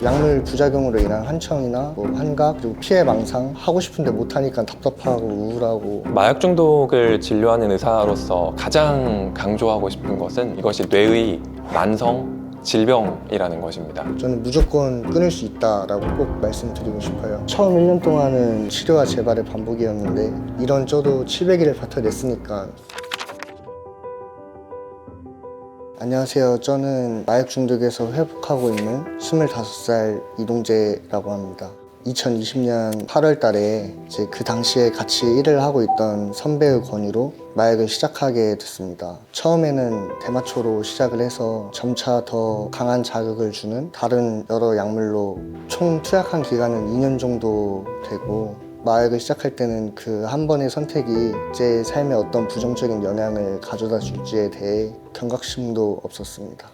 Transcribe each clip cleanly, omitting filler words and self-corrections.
약물 부작용으로 인한 환청이나 뭐 환각, 그리고 피해망상, 하고 싶은데 못하니까 답답하고 우울하고. 마약 중독을 진료하는 의사로서 가장 강조하고 싶은 것은 이것이 뇌의 만성 질병이라는 것입니다. 저는 무조건 끊을 수 있다라고 꼭 말씀드리고 싶어요. 처음 1년 동안은 치료와 재발의 반복이었는데 이런 저도 700일을 버텨냈으니까. 안녕하세요. 저는 마약 중독에서 회복하고 있는 25살 이동재라고 합니다. 2020년 8월 달에 이제 그 당시에 같이 일을 하고 있던 선배의 권유로 마약을 시작하게 됐습니다. 처음에는 대마초로 시작을 해서 점차 더 강한 자극을 주는 다른 여러 약물로 총 투약한 기간은 2년 정도 되고, 마약을 시작할 때는 그 한 번의 선택이 제 삶에 어떤 부정적인 영향을 가져다 줄지에 대해 경각심도 없었습니다.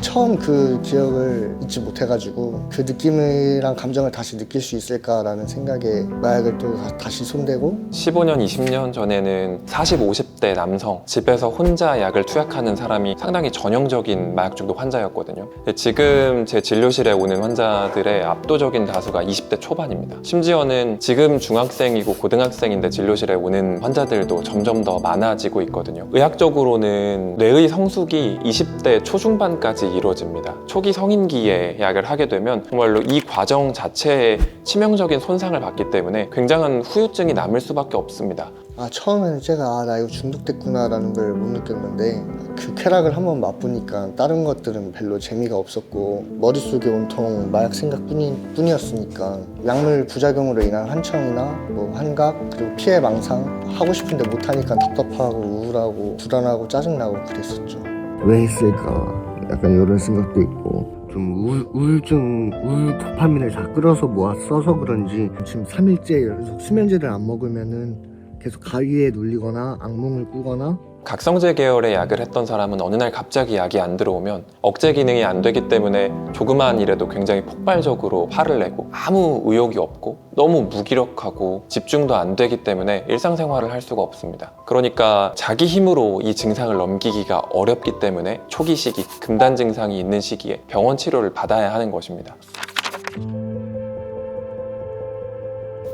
처음 그 기억을 잊지 못해가지고 그 느낌이랑 감정을 다시 느낄 수 있을까라는 생각에 마약을 또 다시 손대고. 15년, 20년 전에는 40, 50대 남성, 집에서 혼자 약을 투약하는 사람이 상당히 전형적인 마약 중독 환자였거든요. 지금 제 진료실에 오는 환자들의 압도적인 다수가 20대 초반입니다. 심지어는 지금 중학생이고 고등학생인데 진료실에 오는 환자들도 점점 더 많아지고 있거든요. 의학적으로는 뇌의 성숙이 20대 초중반 까지 이루어집니다. 초기 성인기에 약을 하게 되면 정말로 이 과정 자체에 치명적인 손상을 받기 때문에 굉장한 후유증이 남을 수밖에 없습니다. 처음에는 제가 나 이거 중독됐구나 라는 걸 못 느꼈는데 그 쾌락을 한번 맛보니까 다른 것들은 별로 재미가 없었고 머릿속에 온통 마약 생각뿐이었으니까 약물 부작용으로 인한 환청이나 뭐 환각, 그리고 피해망상, 하고 싶은데 못하니까 답답하고 우울하고 불안하고 짜증나고 그랬었죠. 왜 했을까? 약간 이런 생각도 있고, 좀 우울증, 도파민을 다 끌어서 써서 그런지 지금 3일째 연속 수면제를 안 먹으면은 계속 가위에 눌리거나 악몽을 꾸거나. 각성제 계열의 약을 했던 사람은 어느 날 갑자기 약이 안 들어오면 억제 기능이 안 되기 때문에 조그마한 일에도 굉장히 폭발적으로 화를 내고 아무 의욕이 없고 너무 무기력하고 집중도 안 되기 때문에 일상생활을 할 수가 없습니다. 그러니까 자기 힘으로 이 증상을 넘기기가 어렵기 때문에 초기 시기, 금단 증상이 있는 시기에 병원 치료를 받아야 하는 것입니다.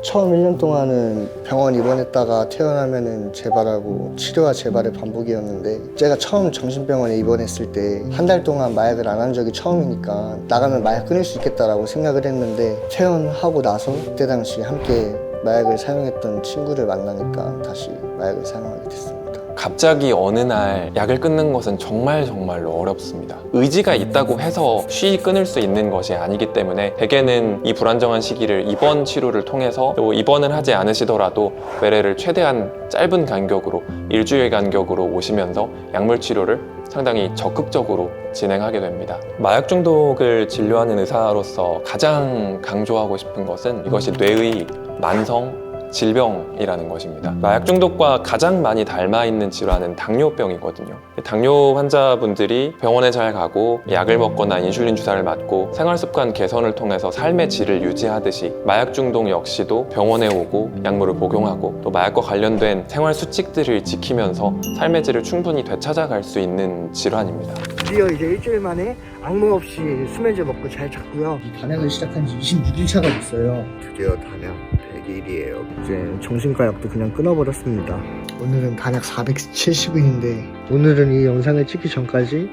처음 1년 동안은 병원 입원했다가 퇴원하면은 재발하고 치료와 재발의 반복이었는데, 제가 처음 정신병원에 입원했을 때 한 달 동안 마약을 안 한 적이 처음이니까 나가면 마약 끊을 수 있겠다라고 생각을 했는데, 퇴원하고 나서 그때 당시 함께 마약을 사용했던 친구를 만나니까 다시 마약을 사용하게 됐습니다. 갑자기 어느 날 약을 끊는 것은 정말로 어렵습니다. 의지가 있다고 해서 쉬이 끊을 수 있는 것이 아니기 때문에 대개는 이 불안정한 시기를 입원 치료를 통해서, 또 입원을 하지 않으시더라도 외래를 최대한 짧은 간격으로 일주일 간격으로 오시면서 약물 치료를 상당히 적극적으로 진행하게 됩니다. 마약 중독을 진료하는 의사로서 가장 강조하고 싶은 것은 이것이 뇌의 만성 질병이라는 것입니다. 마약 중독과 가장 많이 닮아있는 질환은 당뇨병이거든요. 당뇨 환자분들이 병원에 잘 가고 약을 먹거나 인슐린 주사를 맞고 생활습관 개선을 통해서 삶의 질을 유지하듯이 마약 중독 역시도 병원에 오고 약물을 복용하고 또 마약과 관련된 생활 수칙들을 지키면서 삶의 질을 충분히 되찾아갈 수 있는 질환입니다. 드디어 이제 일주일 만에 악몽 없이 수면제 먹고 잘 잤고요. 단약을 시작한 지 26일차가 됐어요. 드디어 단약 100일이에요. 이제 정신과 약도 그냥 끊어버렸습니다. 오늘은 단약 470일인데 오늘은 이 영상을 찍기 전까지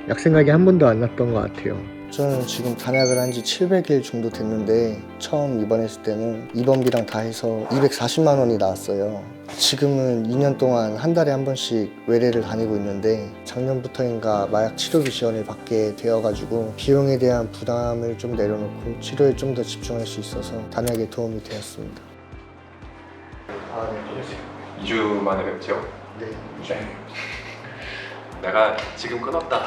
약 생각이 한 번도 안 났던 것 같아요. 저는 지금 단약을 한 지 700일 정도 됐는데 처음 입원했을 때는 입원비랑 다 해서 240만 원이 나왔어요. 지금은 2년 동안 한 달에 한 번씩 외래를 다니고 있는데 작년부터인가 마약 치료비 지원을 받게 되어가지고 비용에 대한 부담을 좀 내려놓고 치료에 좀 더 집중할 수 있어서 단약에 도움이 되었습니다. 네, 2주 만에 뵙죠? 네. 내가 지금 끊었다,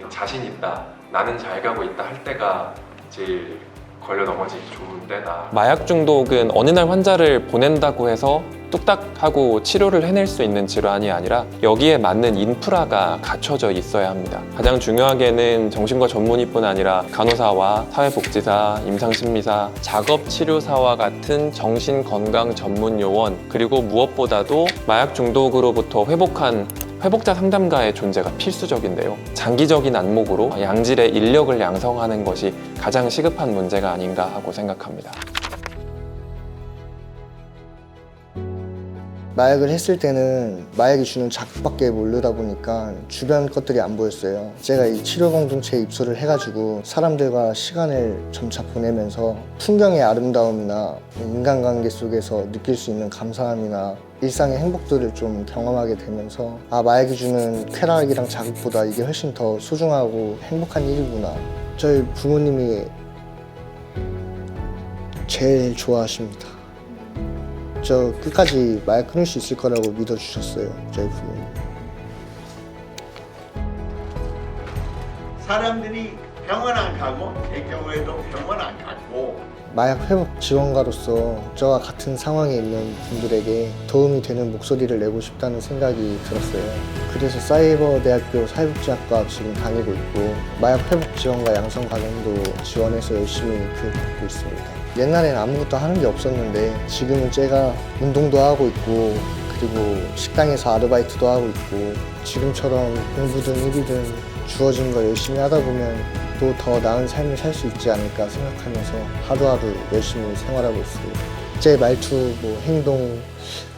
자신 있다, 나는 잘 가고 있다 할 때가 제일 걸려 넘어지기 좋은 때다. 마약 중독은 어느 날 환자를 보낸다고 해서 뚝딱 하고 치료를 해낼 수 있는 질환이 아니라 여기에 맞는 인프라가 갖춰져 있어야 합니다. 가장 중요하게는 정신과 전문의뿐 아니라 간호사와 사회복지사, 임상심리사, 작업치료사와 같은 정신건강 전문 요원, 그리고 무엇보다도 마약 중독으로부터 회복한 회복자 상담가의 존재가 필수적인데요. 장기적인 안목으로 양질의 인력을 양성하는 것이 가장 시급한 문제가 아닌가 하고 생각합니다. 마약을 했을 때는 마약이 주는 자극밖에 모르다 보니까 주변 것들이 안 보였어요. 제가 이 치료 공동체에 입소를 해가지고 사람들과 시간을 점차 보내면서 풍경의 아름다움이나 인간관계 속에서 느낄 수 있는 감사함이나 일상의 행복들을 좀 경험하게 되면서 마약이 주는 쾌락이랑 자극보다 이게 훨씬 더 소중하고 행복한 일이구나. 저희 부모님이 제일 좋아하십니다. 저 끝까지 마약 끊을 수 있을 거라고 믿어주셨어요, 저희 부모님. 사람들이 병원 안 가고 제 경우에도 병원 안 갔고 마약 회복 지원가로서 저와 같은 상황에 있는 분들에게 도움이 되는 목소리를 내고 싶다는 생각이 들었어요. 그래서 사이버대학교 사회복지학과 지금 다니고 있고 마약 회복 지원가 양성 과정도 지원해서 열심히 교육받고 있습니다. 옛날에는 아무것도 하는 게 없었는데 지금은 제가 운동도 하고 있고 그리고 식당에서 아르바이트도 하고 있고 지금처럼 공부든 일이든 주어진 걸 열심히 하다 보면 또 더 나은 삶을 살 수 있지 않을까 생각하면서 하루하루 열심히 생활하고 있습니다. 제 말투, 행동,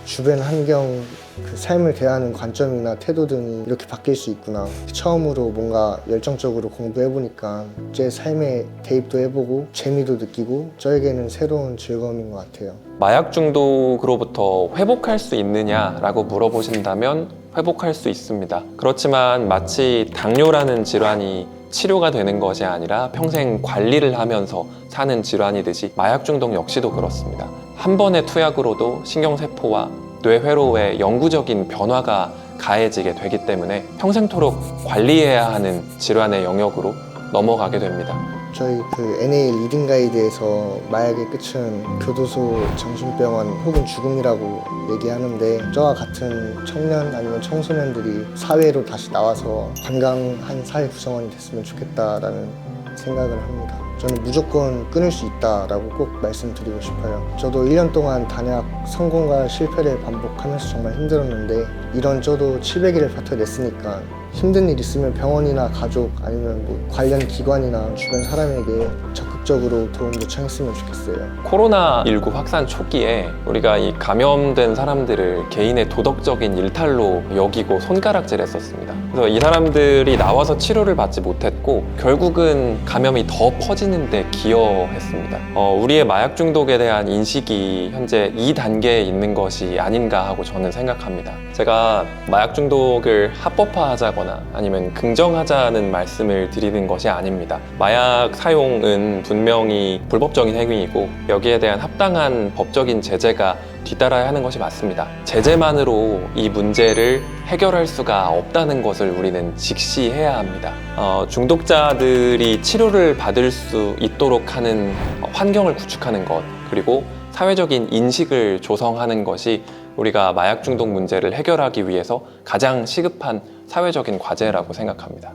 주변 환경, 그 삶을 대하는 관점이나 태도 등이 이렇게 바뀔 수 있구나. 처음으로 뭔가 열정적으로 공부해보니까 제 삶에 대입도 해보고 재미도 느끼고 저에게는 새로운 즐거움인 것 같아요. 마약 중독으로부터 회복할 수 있느냐라고 물어보신다면 회복할 수 있습니다. 그렇지만 마치 당뇨라는 질환이 치료가 되는 것이 아니라 평생 관리를 하면서 사는 질환이듯이 마약 중독 역시도 그렇습니다. 한 번의 투약으로도 신경세포와 뇌회로에 영구적인 변화가 가해지게 되기 때문에 평생토록 관리해야 하는 질환의 영역으로 넘어가게 됩니다. 저희 그 NA 리딩 가이드에서 마약의 끝은 교도소, 정신병원 혹은 죽음이라고 얘기하는데 저와 같은 청년 아니면 청소년들이 사회로 다시 나와서 건강한 사회 구성원이 됐으면 좋겠다라는 생각을 합니다. 저는 무조건 끊을 수 있다라고 꼭 말씀드리고 싶어요. 저도 1년 동안 단약 성공과 실패를 반복하면서 정말 힘들었는데 이런 저도 700일을 버텨냈으니까 힘든 일 있으면 병원이나 가족 아니면 관련 기관이나 주변 사람에게 적극적으로 도움도 청했으면 좋겠어요. 코로나19 확산 초기에 우리가 이 감염된 사람들을 개인의 도덕적인 일탈로 여기고 손가락질했었습니다. 그래서 이 사람들이 나와서 치료를 받지 못했고 결국은 감염이 더 퍼지는 데 기여했습니다. 우리의 마약 중독에 대한 인식이 현재 2단계에 있는 것이 아닌가 하고 저는 생각합니다. 제가 마약 중독을 합법화하자거나 아니면 긍정하자는 말씀을 드리는 것이 아닙니다. 마약 사용은 분명히 불법적인 행위이고 여기에 대한 합당한 법적인 제재가 뒤따라야 하는 것이 맞습니다. 제재만으로 이 문제를 해결할 수가 없다는 것을 우리는 직시해야 합니다. 중독자들이 치료를 받을 수 있도록 하는 환경을 구축하는 것, 그리고 사회적인 인식을 조성하는 것이 우리가 마약 중독 문제를 해결하기 위해서 가장 시급한 사회적인 과제라고 생각합니다.